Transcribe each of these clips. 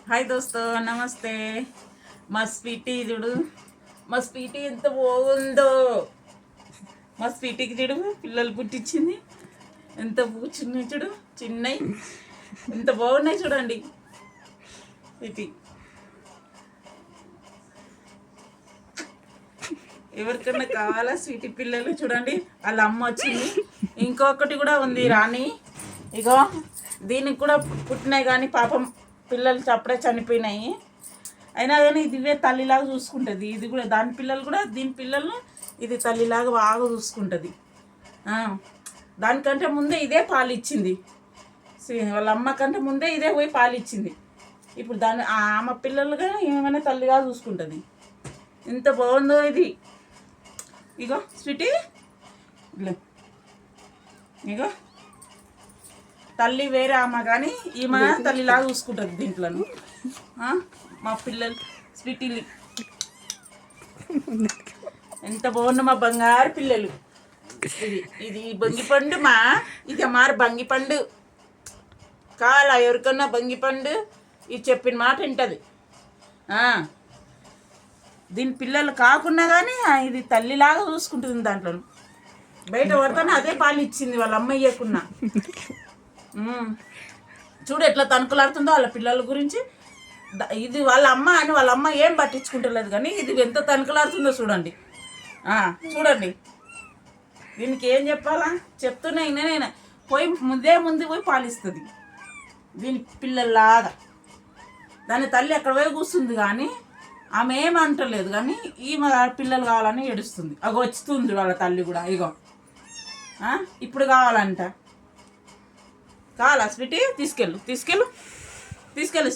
Hi దోస్తో నమస్తే. మా Sweety చూడు, మా స్వీటీ ఎంత బాగుందో. మా స్వీటీకి చూడు పిల్లలు పుట్టించింది. ఎంత చిన్న చూడు, చిన్నవి ఎంత బాగున్నాయి చూడండి. స్వీటీ ఎవరికన్నా కావాలా స్వీటీ పిల్లలు చూడండి. వాళ్ళ అమ్మ వచ్చింది. ఇంకొకటి కూడా ఉంది రాణి. ఇగో దీనికి కూడా పుట్టినాయి కానీ పాపం పిల్లలు అప్పుడే చనిపోయినాయి. అయినా కానీ ఇదివే తల్లిలాగా చూసుకుంటుంది. ఇది కూడా దాని పిల్లలు కూడా దీని పిల్లలను ఇది తల్లిలాగా బాగా చూసుకుంటుంది. దానికంటే ముందే ఇదే పాలు ఇచ్చింది. వాళ్ళ అమ్మ కంటే ముందే ఇదే పోయి పాలు ఇచ్చింది. ఇప్పుడు దాని ఆమె పిల్లలుగా ఏమైనా తల్లిగా చూసుకుంటుంది. ఎంత బాగుందో ఇది. ఇగో స్వీటీ, ఇగో తల్లి వేరే ఆమె కానీ ఈమె తల్లిలాగా చూసుకుంటుంది దీంట్లో. మా పిల్లలు స్వీటీలు ఎంత బాగుండు మా బంగారు పిల్లలు. ఇది ఇది బంగిపండు ఇది మారు బంగిపండు. కావాలా ఎవరికన్నా బంగిపండు? ఇది చెప్పిన మాట వింటుంది. దీని పిల్లలు కాకున్నా కానీ ఇది తల్లిలాగా చూసుకుంటుంది. దాంట్లో బయట పడతానే అదే పాలు ఇచ్చింది వాళ్ళ అమ్మ ఇయ్యకున్నా. చూడు ఎట్లా తణుకులాడుతుందో వాళ్ళ పిల్లల గురించి. ఇది వాళ్ళ అమ్మ అని వాళ్ళ అమ్మ ఏం పట్టించుకుంటలేదు కానీ ఇది ఎంత తణుకులాడుతుందో చూడండి. చూడండి దీనికి ఏం చెప్పాలా చెప్తున్నా. నేను పోయి ముందు పోయి పాలిస్తుంది దీని పిల్లల్లాగా. దాని తల్లి అక్కడ పోయి కూర్చుంది కానీ ఆమె ఏమంటలేదు కానీ ఈమె పిల్లలు కావాలని ఏడుస్తుంది. అగో వస్తుంది వాళ్ళ తల్లి కూడా. ఇగో ఇప్పుడు కావాలంట. కావాలా స్వీటీ? తీసుకెళ్ళు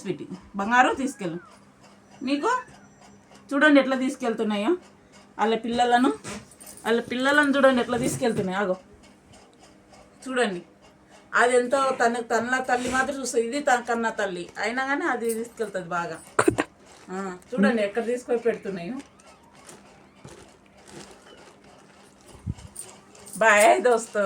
స్వీటీ బంగారు, తీసుకెళ్ళు. నీకు చూడండి ఎట్లా తీసుకెళ్తున్నాయో వాళ్ళ పిల్లలను చూడండి ఎట్లా తీసుకెళ్తున్నాయి. ఆగో చూడండి. అది ఎంతో తన తల్లి మాత్రం చూస్తుంది. ఇది తన కన్నా తల్లి అయినా కానీ అది తీసుకెళ్తుంది బాగా. చూడండి ఎక్కడ తీసుకొని పెడుతున్నాయో. బాయ్ దోస్తో.